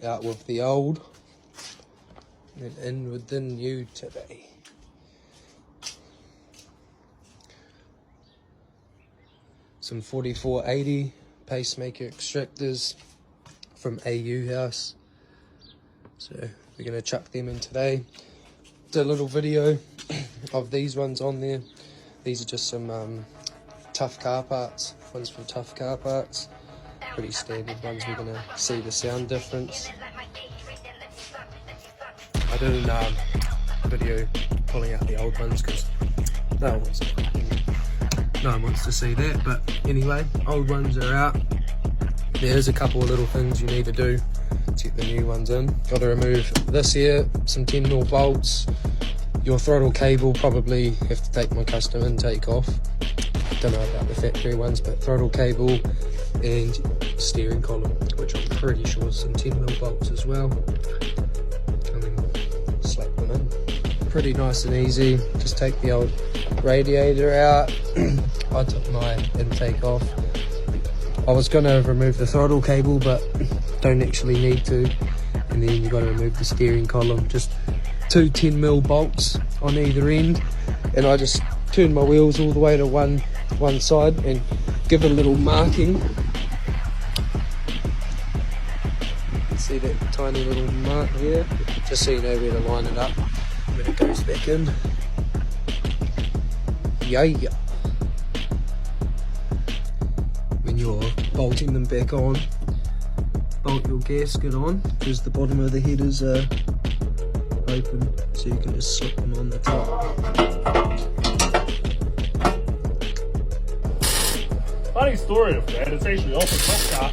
Out with the old and in with the new today. Some 4480 pacemaker extractors from AU House. So we're going to chuck them in today. Did a little video of these ones on there. These are just some tough car parts, ones from tough car parts. Pretty standard ones. We're going to see the sound difference. I did a video pulling out the old ones because no one wants to see that. But anyway, old ones are out. There's a couple of little things you need to do to get the new ones in. Got to remove this here, some 10mm bolts. Your throttle cable, probably have to take my custom intake off. Don't know about the factory ones, but throttle cable and steering column, which I'm pretty sure is some 10mm bolts as well. And then slap them in. Pretty nice and easy. Just take the old radiator out. I took my intake off. I was going to remove the throttle cable, but don't actually need to. And then you've got to remove the steering column. Just two 10mm bolts on either end. And I just turned my wheels all the way to one side and give it a little marking. See that tiny little mark there? Just so you know where to line it up when it goes back in. Yeah. When you're bolting them back on, bolt your gasket on because the bottom of the headers are open, so you can just slip them on the top. Funny story of that, it's actually off a cop car.